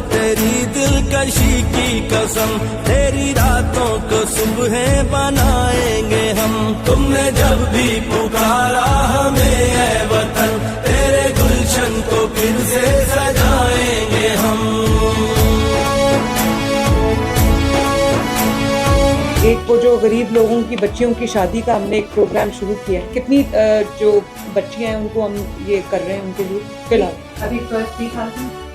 तेरी दिलकशी की कसम, तेरी रातों को सुबह बनाएंगे हम। तुमने जब भी पुकारा हमें ऐ वतन, तेरे गुलशन को फिर से सजाएंगे हम। एक वो जो गरीब लोगों की बच्चियों की शादी का हमने एक प्रोग्राम शुरू किया है। कितनी जो बच्चियां हैं उनको हम ये कर रहे हैं उनके लिए फिलहाल अभी 30,000